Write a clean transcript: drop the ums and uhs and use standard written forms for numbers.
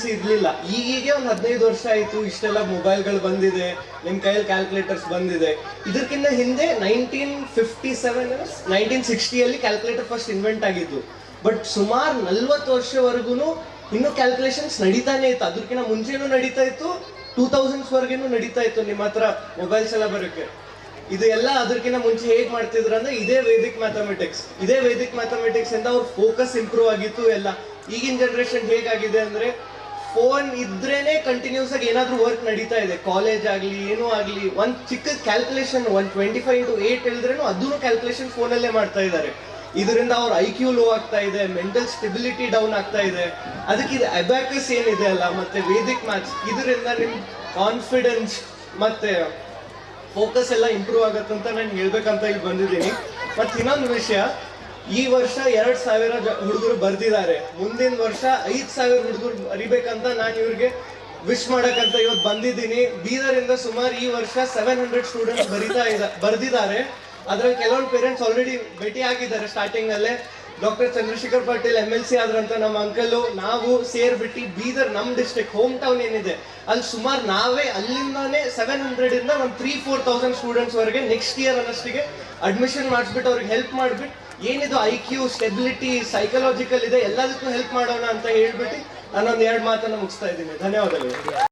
Tendency ಇರಲಿಲ್ಲ. ಈಗೀಗೆ ಒಂದು 15 ವರ್ಷ ಆಯಿತು ಇಷ್ಟೆಲ್ಲ ಮೊಬೈಲ್ಗಳು ಬಂದಿದೆ, ನಿಮ್ಮ ಕೈಯಲ್ಲಿ ಕ್ಯಾಲ್ಕುಲೇಟರ್ಸ್ ಬಂದಿದೆ. ಇದಕ್ಕಿಂತ ಹಿಂದೆ 1960 ಕ್ಯಾಲ್ಕುಲೇಟರ್ ಫಸ್ಟ್ ಇನ್ವೆಂಟ್ ಆಗಿದ್ದು. ಬಟ್ ಸುಮಾರು 40 ವರ್ಷವರೆಗೂ ಇನ್ನೂ ಕ್ಯಾಲ್ಕುಲೇಷನ್ಸ್ ನಡೀತಾನೆ ಇತ್ತು. ಅದಕ್ಕಿಂತ ಮುಂಚೆನೂ ನಡೀತಾ ಇತ್ತು, 2000s ವರ್ಗೇನು ನಡೀತಾ ಇತ್ತು ನಿಮ್ಮ ಹತ್ರ ಮೊಬೈಲ್ಸ್ ಎಲ್ಲ ಬರೋಕ್ಕೆ. ಇದು ಎಲ್ಲ ಅದಕ್ಕಿಂತ ಮುಂಚೆ ಹೇಗೆ ಮಾಡ್ತಿದ್ರು ಅಂದ್ರೆ ಇದೇ ವೇದಿಕ್ ಮ್ಯಾಥಮೆಟಿಕ್ಸ್ ಇಂದ ಅವ್ರ ಫೋಕಸ್ ಇಂಪ್ರೂವ್ ಆಗಿತ್ತು ಎಲ್ಲ. ಈಗಿನ ಜನರೇಷನ್ ಹೇಗಾಗಿದೆ ಅಂದ್ರೆ ಫೋನ್ ಇದ್ರೇನೆ ಕಂಟಿನ್ಯೂಸ್ ಆಗಿ ಏನಾದ್ರೂ ವರ್ಕ್ ನಡೀತಾ ಇದೆ. ಕಾಲೇಜ್ ಆಗ್ಲಿ ಏನೂ ಆಗ್ಲಿ, ಒಂದ್ ಚಿಕ್ಕ ಕ್ಯಾಲ್ಕುಲೇಷನ್ 125x8 ಹೇಳಿದ್ರೇನು ಅದನ್ನು ಕ್ಯಾಲ್ಕುಲೇಷನ್ ಫೋನಲ್ಲೇ ಮಾಡ್ತಾ ಇದ್ದಾರೆ. ಇದರಿಂದ ಅವ್ರ IQ ಲೋ ಆಗ್ತಾ ಇದೆ, ಮೆಂಟಲ್ ಸ್ಟೆಬಿಲಿಟಿ ಡೌನ್ ಆಗ್ತಾ ಇದೆ. ಅದಕ್ಕೆ ಇದು ಅಬ್ಯಾಕಸ್ ಏನಿದೆ ಅಲ್ಲ, ಮತ್ತೆ ವೇದಿಕ್ ಮ್ಯಾಥ್ಸ್, ಇದರಿಂದ ನಿಮ್ ಕಾನ್ಫಿಡೆನ್ಸ್ ಮತ್ತೆ ಫೋಕಸ್ ಎಲ್ಲ ಇಂಪ್ರೂವ್ ಆಗತ್ತಂತ ನಾನು ಹೇಳ್ಬೇಕಂತ ಇಲ್ಲಿ ಬಂದಿದ್ದೀನಿ. ಮತ್ತೆ ಇನ್ನೊಂದು ವಿಷಯ, ಈ ವರ್ಷ 2000 ಹುಡುಗರು ಬರ್ದಿದ್ದಾರೆ. ಮುಂದಿನ ವರ್ಷ 5000 ಹುಡುಗರು ಬರಿಬೇಕಂತ ನಾನು ಇವ್ರಿಗೆ ವಿಶ್ ಮಾಡಕ್ಕಂತ ಇವತ್ತು ಬಂದಿದ್ದೀನಿ. ಬೀದರಿಂದ ಸುಮಾರು ಈ ವರ್ಷ 700 ಸ್ಟೂಡೆಂಟ್ಸ್ ಬರ್ದಿದ್ದಾರೆ. ಅದ್ರಲ್ಲಿ ಕೆಲವೊಂದು ಪೇರೆಂಟ್ಸ್ ಆಲ್ರೆಡಿ ಭೇಟಿ ಆಗಿದ್ದಾರೆ. ಸ್ಟಾರ್ಟಿಂಗ್ ಅಲ್ಲೇ ಡಾಕ್ಟರ್ ಚಂದ್ರಶೇಖರ್ ಪಾಟೀಲ್ MLC ಆದ್ರಂತ ನಮ್ಮ ಅಂಕಲು ನಾವು ಸೇರ್ಬಿಟ್ಟು ಬೀದರ್ ನಮ್ಮ ಡಿಸ್ಟ್ರಿಕ್ಟ್ ಹೋಮ್ ಟೌನ್ ಏನಿದೆ ಅಲ್ಲಿ ಸುಮಾರು ನಾವೇ ಅಲ್ಲಿಂದಾನೇ 700 ಇಂದ ಒಂದು 3,000-4,000 ಸ್ಟೂಡೆಂಟ್ಸ್ ವರೆಗೆ ನೆಕ್ಸ್ಟ್ ಇಯರ್ ಅನ್ನಷ್ಟಿಗೆ ಅಡ್ಮಿಷನ್ ಮಾಡಿಸ್ಬಿಟ್ಟು ಅವ್ರಿಗೆ ಹೆಲ್ಪ್ ಮಾಡ್ಬಿಟ್ಟು ಏನಿದು IQ ಸ್ಟೆಬಿಲಿಟಿ ಸೈಕಲಾಜಿಕಲ್ ಇದೆ ಎಲ್ಲದಕ್ಕೂ ಹೆಲ್ಪ್ ಮಾಡೋಣ ಅಂತ ಹೇಳ್ಬಿಟ್ಟು ನಾನೊಂದು 2 ಮಾತನ್ನ ಮುಗಿಸ್ತಾ ಇದ್ದೀನಿ. ಧನ್ಯವಾದಗಳು.